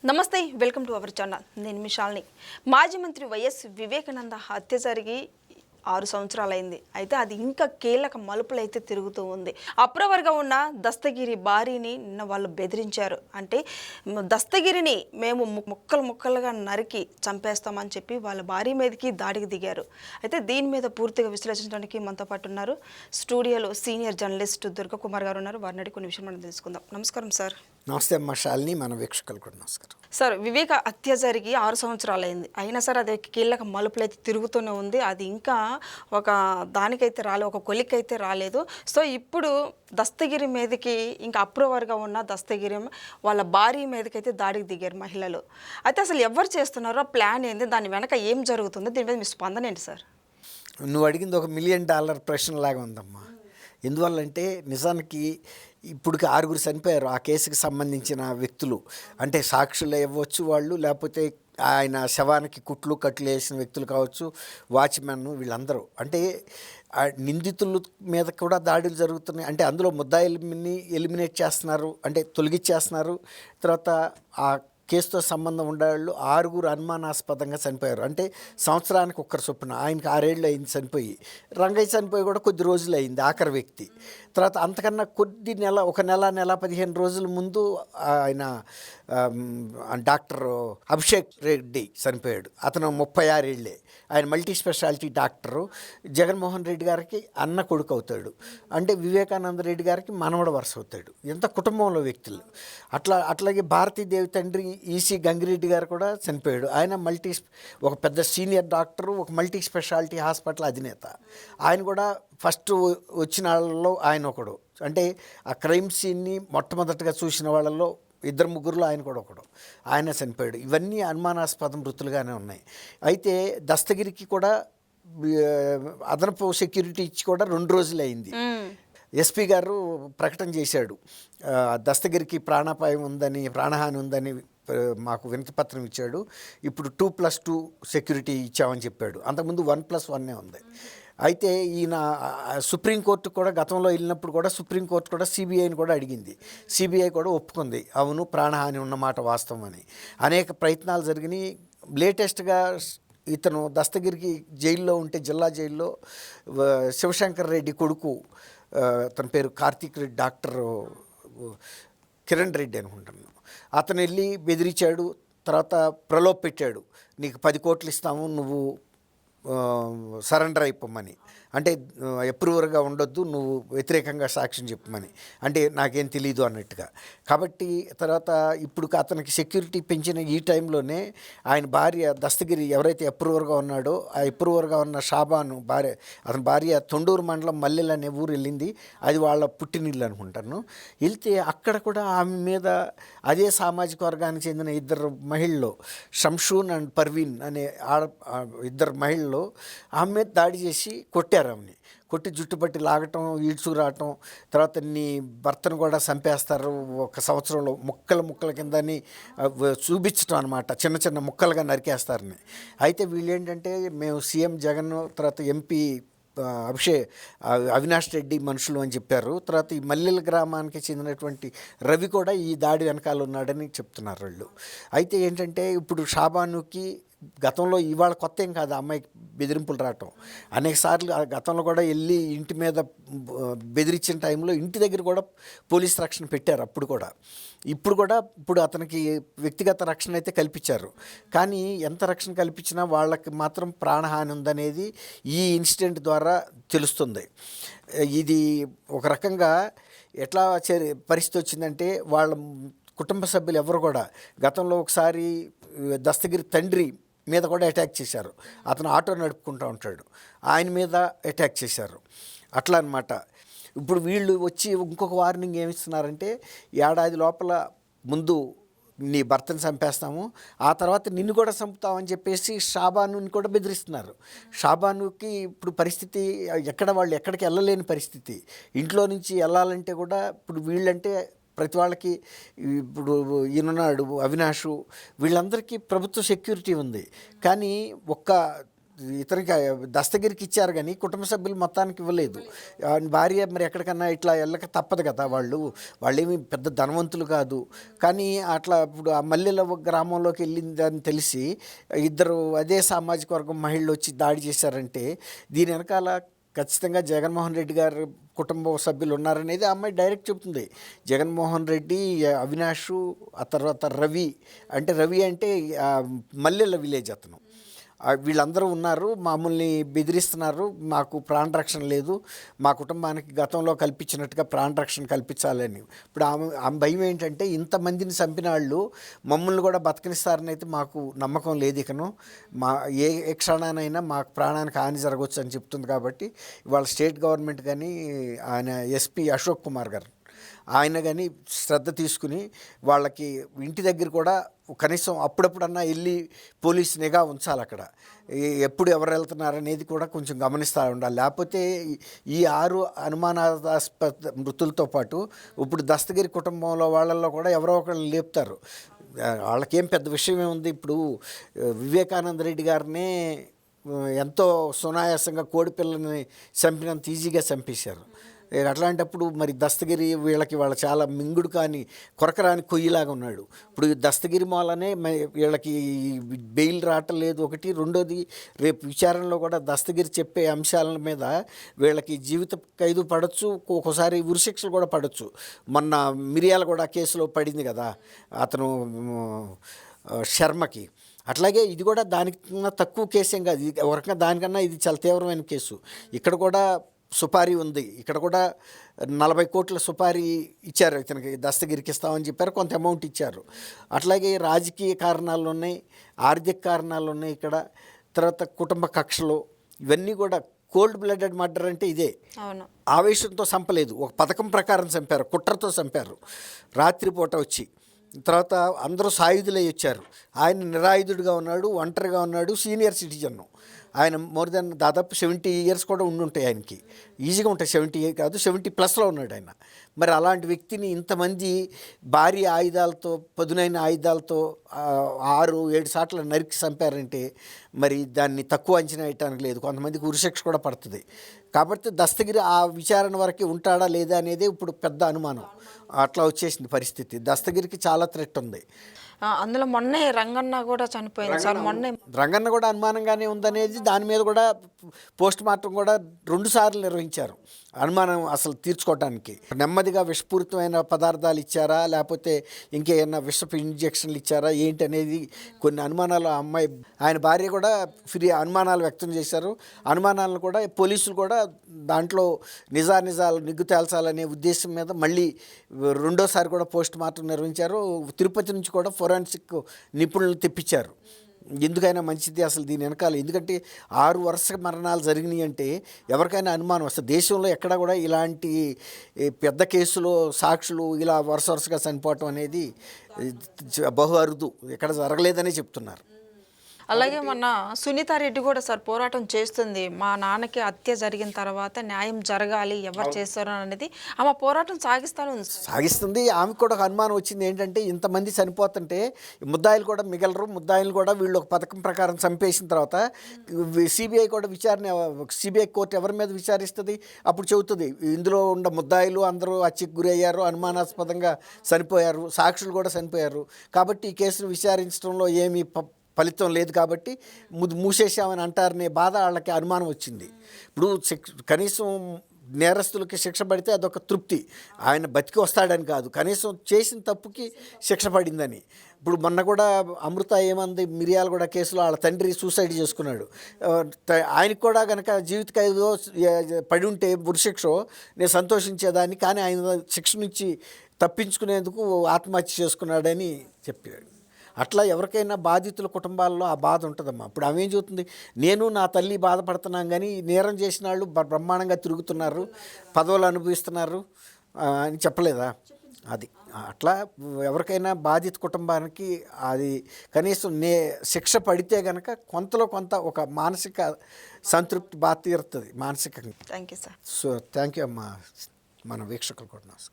నమస్తే, welcome to our channel. నేను మీ శాలిని. మాజీ మంత్రి వైఎస్ వివేకానంద హత్య జరిగి 6 సంవత్సరాలైంది. అయితే అది ఇంకా కీలక మలుపులైతే తిరుగుతూ ఉంది. అప్రవర్గా ఉన్న దస్తగిరి భార్యని నిన్న వాళ్ళు బెదిరించారు. అంటే దస్తగిరిని మేము ముక్కలు ముక్కలుగా నరికి చంపేస్తామని చెప్పి వాళ్ళ భార్య మీదకి దాడికి దిగారు. అయితే దీని మీద పూర్తిగా విశ్లేషించడానికి మనతో పాటు ఉన్నారు స్టూడియోలో సీనియర్ జర్నలిస్ట్ దుర్గకుమార్ గారు ఉన్నారు. వారిని అడిగి కొన్ని విషయాలు మనం తెలుసుకుందాం. నమస్కారం సార్. నమస్తే అమ్మ శాలిని, మన వీక్షకులు కూడా నమస్కారం. సార్, వివేక హత్య జరిగి 6 సంవత్సరాలైంది. అయినా సరే అది కీలక మలుపులు అయితే తిరుగుతూనే ఉంది. అది ఇంకా ఒక దానికైతే రాలేదు, ఒక కొలికైతే రాలేదు. సో ఇప్పుడు దస్తగిరి మీదకి ఇంకా అప్రూవర్గా ఉన్న దస్తగిరి వాళ్ళ భార్య మీదకైతే దాడికి దిగారు మహిళలు. అయితే అసలు ఎవరు చేస్తున్నారో, ప్లాన్ ఏంది, దాని వెనక ఏం జరుగుతుంది, దీని మీద మీ స్పందన ఏంటి సార్? నువ్వు అడిగింది ఒక $1 మిలియన్ ప్రశ్న లాగా ఉందమ్మా. ఎందువల్లంటే నిజానికి ఇప్పటికి 6 చనిపోయారు ఆ కేసుకి సంబంధించిన వ్యక్తులు. అంటే సాక్షులు ఇవ్వచ్చు వాళ్ళు, లేకపోతే ఆయన శవానికి కుట్లు కట్లు వేసిన వ్యక్తులు కావచ్చు, వాచ్మెన్, వీళ్ళందరూ. అంటే నిందితుల మీద కూడా దాడులు జరుగుతున్నాయి. అంటే అందులో ముద్దాయిల్ని ఎలిమినేట్ చేస్తున్నారు, అంటే తొలగిచ్చేస్తున్నారు. తర్వాత ఆ కేసుతో సంబంధం ఉండేవాళ్ళు 6 అనుమానాస్పదంగా చనిపోయారు. అంటే సంవత్సరానికి ఒక్కరు చొప్పున. ఆయనకి 6 ఏళ్ళు అయింది చనిపోయి. రంగయ్య చనిపోయి కూడా కొద్ది రోజులు అయింది, ఆఖరి వ్యక్తి. తర్వాత అంతకన్నా ఒక నెల 15 రోజుల ముందు ఆయన డాక్టర్ అభిషేక్ రెడ్డి చనిపోయాడు. అతను 36 ఏళ్ళే. ఆయన multi speciality doctor. Jaganmohan Reddy గారికి అన్న కొడుకు అవుతాడు. అంటే వివేకానంద రెడ్డి గారికి మనవడ వరుస అవుతాడు. ఎంత కుటుంబంలో వ్యక్తులు. అట్లాగే భారతీదేవి తండ్రి ఈసీ గంగిరెడ్డి గారు కూడా చనిపోయాడు. ఆయన ఒక పెద్ద సీనియర్ డాక్టరు, ఒక మల్టీ స్పెషాలిటీ హాస్పిటల్ అధినేత. ఆయన కూడా ఫస్ట్ వచ్చిన వాళ్ళలో ఆయన ఒకడు. అంటే ఆ క్రైమ్ సీన్ని మొట్టమొదటిగా చూసిన వాళ్ళలో 2-3 ఆయన కూడా ఒకడు. ఆయన చనిపోయాడు. ఇవన్నీ అనుమానాస్పద మృతులుగానే ఉన్నాయి. అయితే దస్తగిరికి కూడా అదనపు సెక్యూరిటీ ఇచ్చి కూడా 2 రోజులు అయింది. ఎస్పీ గారు ప్రకటన చేశాడు, దస్తగిరికి ప్రాణాపాయం ఉందని, ప్రాణహాని ఉందని మాకు వినతిపత్రం ఇచ్చాడు. ఇప్పుడు 2+2 సెక్యూరిటీ ఇచ్చామని చెప్పాడు. అంతకుముందు 1+1 ఉంది. అయితే ఈయన సుప్రీంకోర్టు కూడా గతంలో వెళ్ళినప్పుడు కూడా సుప్రీంకోర్టు కూడా సిబిఐని కూడా అడిగింది. సిబిఐ కూడా ఒప్పుకుంది, అవును ప్రాణహాని ఉన్నమాట వాస్తవం అని. అనేక ప్రయత్నాలు జరిగినాయి. లేటెస్ట్గా ఇతను దస్తగిరికి జైల్లో ఉంటే, జిల్లా జైల్లో శివశంకర్ రెడ్డి కొడుకు, తన పేరు కార్తీక్ రెడ్డి, డాక్టర్ కిరణ్ రెడ్డి అనుకుంటున్నాను, అతను వెళ్ళి బెదిరించాడు. తర్వాత ప్రలోభ పెట్టాడు, నీకు 10 కోట్లు ఇస్తాము, నువ్వు సరెండర్ అయిపోమని. అంటే అప్రూవర్గా ఉండొద్దు, నువ్వు వ్యతిరేకంగా సాక్ష్యం చెప్పమని. అంటే నాకేం తెలీదు అన్నట్టుగా. కాబట్టి తర్వాత ఇప్పుడు అతనికి సెక్యూరిటీ పెంచిన ఈ టైంలోనే ఆయన భార్య దస్తగిరి ఎవరైతే అప్రూవర్గా ఉన్నాడో, ఆ అప్రూవర్గా ఉన్న షాబాను భార్య, అతని భార్య తొండూరు మండలం మల్లెలు అనే ఊరు వెళ్ళింది. అది వాళ్ళ పుట్టినిల్లు అనుకుంటాను. వెళ్తే అక్కడ కూడా ఆమె మీద అదే సామాజిక వర్గానికి చెందిన 2 మహిళలు, షంషూన్ అండ్ పర్వీన్ అనే 2 మహిళలు ఆమె మీద దాడి చేసి కొట్టారు. ఆమెని కొట్టి జుట్టుపట్టి లాగటం, ఈడ్చుకు రావటం, తర్వాత నీ భర్తను కూడా చంపేస్తారు 1 సంవత్సరంలో, ముక్కల కిందని చూపించటం అనమాట, చిన్న చిన్న ముక్కలుగా నరికేస్తారని. అయితే వీళ్ళు ఏంటంటే, మేము సీఎం జగన్, తర్వాత ఎంపీ అవినాష్ రెడ్డి మనుషులు అని చెప్పారు. తర్వాత ఈ మల్లెల గ్రామానికి చెందినటువంటి రవి కూడా ఈ దాడి వెనకాల ఉన్నాడని చెప్తున్నారు వాళ్ళు. అయితే ఏంటంటే ఇప్పుడు షాబానుకి గతంలో, ఇవాళ కొత్త ఏం కాదు అమ్మాయికి బెదిరింపులు రావటం. అనేక సార్లు గతంలో కూడా వెళ్ళి ఇంటి మీద బెదిరించిన టైంలో ఇంటి దగ్గర కూడా పోలీస్ రక్షణ పెట్టారు. ఇప్పుడు అతనికి వ్యక్తిగత రక్షణ అయితే కల్పించారు. కానీ ఎంత రక్షణ కల్పించినా వాళ్ళకి మాత్రం ప్రాణహాని ఉందనేది ఈ ఇన్సిడెంట్ ద్వారా తెలుస్తుంది. ఇది ఒక రకంగా ఎట్లా పరిస్థితి వచ్చిందంటే, వాళ్ళ కుటుంబ సభ్యులు ఎవరు కూడా గతంలో ఒకసారి దస్తగిరి తండ్రి మీద కూడా అటాక్ చేశారు. అతను ఆటో నడుపుకుంటూ ఉంటాడు, ఆయన మీద అటాక్ చేశారు. అట్లా అనమాట. ఇప్పుడు వీళ్ళు వచ్చి ఇంకొక వార్నింగ్ ఏమిస్తున్నారంటే, ఏడాది లోపల ముందు నీ భర్తను చంపేస్తాము, ఆ తర్వాత నిన్ను కూడా చంపుతామని చెప్పేసి షాబానుని కూడా బెదిరిస్తున్నారు. షాబానుకి ఇప్పుడు పరిస్థితి, వాళ్ళు ఎక్కడికి వెళ్ళలేని పరిస్థితి. ఇంట్లో నుంచి వెళ్ళాలంటే కూడా ఇప్పుడు వీళ్ళంటే ప్రతి వాళ్ళకి, ఇప్పుడు ఈయనున్నాడు అవినాషు, వీళ్ళందరికీ ప్రభుత్వ సెక్యూరిటీ ఉంది. కానీ ఒక్క ఇతనికి దస్తగిరికి ఇచ్చారు కానీ కుటుంబ సభ్యులు మొత్తానికి ఇవ్వలేదు. భార్య మరి ఎక్కడికన్నా ఇట్లా వెళ్ళక తప్పదు కదా, వాళ్ళేమి పెద్ద ధనవంతులు కాదు. కానీ అట్లా ఇప్పుడు ఆ మల్లెల గ్రామంలోకి వెళ్ళిందని తెలిసి ఇద్దరు అదే సామాజిక వర్గం మహిళలు వచ్చి దాడి చేశారంటే దీని వెనకాల ఖచ్చితంగా జగన్మోహన్ రెడ్డి గారు కుటుంబ సభ్యులు ఉన్నారనేది ఆ అమ్మాయి డైరెక్ట్ చెప్తుంది. జగన్మోహన్ రెడ్డి, అవినాష్, ఆ తర్వాత రవి అంటే మల్లెల విలేజ్ అతను, వీళ్ళందరూ ఉన్నారు, మమ్మల్ని బెదిరిస్తున్నారు, మాకు ప్రాణరక్షణ లేదు, మా కుటుంబానికి గతంలో కల్పించినట్టుగా ప్రాణరక్షణ కల్పించాలని. ఇప్పుడు ఆమె భయం ఏంటంటే ఇంతమందిని చంపిన వాళ్ళు మమ్మల్ని కూడా బతకనిస్తారని అయితే మాకు నమ్మకం లేదు, ఇకను మా ఏ క్షణానైనా మాకు ప్రాణానికి హాని జరగవచ్చు అని చెప్తుంది. కాబట్టి ఇవాళ స్టేట్ గవర్నమెంట్ కానీ ఆయన ఎస్పీ అశోక్ కుమార్ గారు ఆయన కానీ శ్రద్ధ తీసుకుని వాళ్ళకి ఇంటి దగ్గర కూడా కనీసం అప్పుడప్పుడన్నా వెళ్ళి పోలీస్ నిఘా ఉంచాలి. అక్కడ ఎప్పుడు ఎవరు వెళ్తున్నారనేది కూడా కొంచెం గమనిస్తూ ఉండాలి. లేకపోతే ఈ 6 అనుమానాస్పద మృతులతో పాటు ఇప్పుడు దస్తగిరి కుటుంబంలో వాళ్ళల్లో కూడా ఎవరో ఒకళ్ళు లేపుతారు. వాళ్ళకేం పెద్ద విషయం ఏముంది. ఇప్పుడు వివేకానంద రెడ్డి గారినే ఎంతో సునాయాసంగా కోడిపిల్లని చంపినంత ఈజీగా చంపేశారు. అట్లాంటప్పుడు మరి దస్తగిరి వాళ్ళ చాలా మింగుడు కానీ కొరకరాని కొయ్యిలాగా ఉన్నాడు. ఇప్పుడు దస్తగిరి మూలనే వీళ్ళకి బెయిల్ రావటం లేదు ఒకటి. రెండోది రేపు విచారణలో కూడా దస్తగిరి చెప్పే అంశాల మీద వీళ్ళకి జీవిత ఖైదు పడవచ్చు, ఒక్కోసారి ఉరిశిక్షలు కూడా పడవచ్చు. మొన్న మిర్యాలగూడ కేసులో పడింది కదా అతను శర్మకి, అట్లాగే ఇది కూడా దానికన్నా తక్కువ కేసేం కాదు. ఇది ఒక రకంగా దానికన్నా ఇది చాలా తీవ్రమైన కేసు. ఇక్కడ కూడా సుపారీ ఉంది. ఇక్కడ కూడా 40 కోట్ల సుపారీ ఇచ్చారు ఇతనికి, దస్తగిరికి ఇస్తామని చెప్పారు, కొంత అమౌంట్ ఇచ్చారు. అట్లాగే రాజకీయ కారణాలు ఉన్నాయి, ఆర్థిక కారణాలు ఉన్నాయి ఇక్కడ. తర్వాత కుటుంబ కక్షలు, ఇవన్నీ కూడా కోల్డ్ బ్లడెడ్ మర్డర్ అంటే ఇదే. ఆవేశంతో చంపలేదు, ఒక పథకం ప్రకారం చంపారు, కుట్రతో చంపారు. రాత్రిపూట వచ్చి తర్వాత అందరూ సాయుధులై వచ్చారు. ఆయన నిరాయుధుడిగా ఉన్నాడు, ఒంటరిగా ఉన్నాడు, సీనియర్ సిటిజన్. ఆయన మోర్ దెన్ దాదాపు 70 ఇయర్స్ కూడా ఉండుంటాయి ఆయనకి, ఈజీగా ఉంటాయి. 70 కాదు 70+ ఉన్నాడు ఆయన. మరి అలాంటి వ్యక్తిని ఇంతమంది భారీ ఆయుధాలతో, పదునైన ఆయుధాలతో 6-7 సార్లు నరికి చంపారంటే మరి దాన్ని తక్కువ అంచనా వేయటానికి లేదు. కొంతమందికి ఉరిశిక్ష కూడా పడుతుంది. కాబట్టి దస్తగిరి ఆ విచారణ వరకు ఉంటాడా లేదా అనేది ఇప్పుడు పెద్ద అనుమానం. అట్లా వచ్చేసింది పరిస్థితి. దస్తగిరికి చాలా థ్రెట్ ఉంది. అందులో మొన్నే రంగన్న కూడా చనిపోయింది సార్. రంగన్న కూడా అనుమానంగానే ఉందనేది దాని మీద కూడా పోస్ట్ మార్టం కూడా 2 సార్లు నిర్వహించారు అనుమానం అసలు తీర్చుకోవడానికి. నెమ్మదిగా విషపూరితమైన పదార్థాలు ఇచ్చారా లేకపోతే ఇంకేమైనా విషపు ఇంజెక్షన్లు ఇచ్చారా ఏంటి అనేది కొన్ని అనుమానాలు అమ్మాయి ఆయన భార్య కూడా అనుమానాలు వ్యక్తం చేశారు. అనుమానాలను కూడా పోలీసులు కూడా దాంట్లో నిజాలు నిగ్గు తేల్చాలనే ఉద్దేశం మీద మళ్ళీ 2వ సారి కూడా పోస్ట్ మార్టం నిర్వహించారు. తిరుపతి నుంచి కూడా ఫోరెన్సిక్ నిపుణులను తెప్పించారు. ఎందుకైనా మంచిది అసలు దీని వెనకాల. ఎందుకంటే 6 వరుస మరణాలు జరిగినాయి అంటే ఎవరికైనా అనుమానం వస్తుంది. దేశంలో ఎక్కడా కూడా ఇలాంటి పెద్ద కేసులో సాక్షులు ఇలా వరుసగా చనిపోవటం అనేది బహు అరుదు, ఎక్కడ జరగలేదనే చెప్తున్నారు. అలాగే మొన్న సునీతారెడ్డి కూడా సార్ పోరాటం చేస్తుంది. మా నాన్నకి హత్య జరిగిన తర్వాత న్యాయం జరగాలి, ఎవరు చేస్తారు అనేది ఆమె పోరాటం సాగిస్తుంది. ఆమెకు కూడా ఒక అనుమానం వచ్చింది ఏంటంటే ఇంతమంది చనిపోతుంటే ముద్దాయిలు కూడా మిగలరు, ముద్దాయిలు కూడా వీళ్ళు ఒక పథకం ప్రకారం చంపేసిన తర్వాత సిబిఐ కూడా సిబిఐ కోర్టు ఎవరి మీద విచారిస్తుంది? అప్పుడు చెబుతుంది ఇందులో ఉన్న ముద్దాయిలు అందరూ హత్యకు గురి అయ్యారు, అనుమానాస్పదంగా చనిపోయారు, సాక్షులు కూడా చనిపోయారు. కాబట్టి ఈ కేసును విచారించడంలో ఏమీ ఫలితం లేదు కాబట్టి మూసేసామని అంటారనే బాధ వాళ్ళకి అనుమానం వచ్చింది. ఇప్పుడు కనీసం నేరస్తులకి శిక్ష పడితే అదొక తృప్తి, ఆయన బతికి వస్తాడని కాదు, కనీసం చేసిన తప్పుకి శిక్ష పడిందని. ఇప్పుడు మొన్న కూడా అమృత ఏమంది మిర్యాలగూడ కేసులో వాళ్ళ తండ్రి సూసైడ్ చేసుకున్నాడు. ఆయనకు కూడా కనుక జీవిత ఖైదు పడి ఉంటే ఉరిశిక్ష నేను సంతోషించేదాన్ని, కానీ ఆయన శిక్ష నుంచి తప్పించుకునేందుకు ఆత్మహత్య చేసుకున్నాడని చెప్పాడు. అట్లా ఎవరికైనా బాధితుల కుటుంబాల్లో ఆ బాధ ఉంటుందమ్మా. ఇప్పుడు ఆమె ఏం చెబుతుంది, నేను నా తల్లి బాధపడుతున్నాం కానీ నేరం చేసిన వాళ్ళు బ్రహ్మాండంగా తిరుగుతున్నారు, పదవులు అనుభవిస్తున్నారు అని చెప్పలేదా? అది అట్లా ఎవరికైనా బాధిత కుటుంబానికి అది కనీసం శిక్ష పడితే కనుక కొంతలో కొంత ఒక మానసిక సంతృప్తి బాగా తీరుతుంది మానసికంగా. Thank you sir. So thank you అమ్మా. మన వీక్షకులు కూడా నమస్కారం.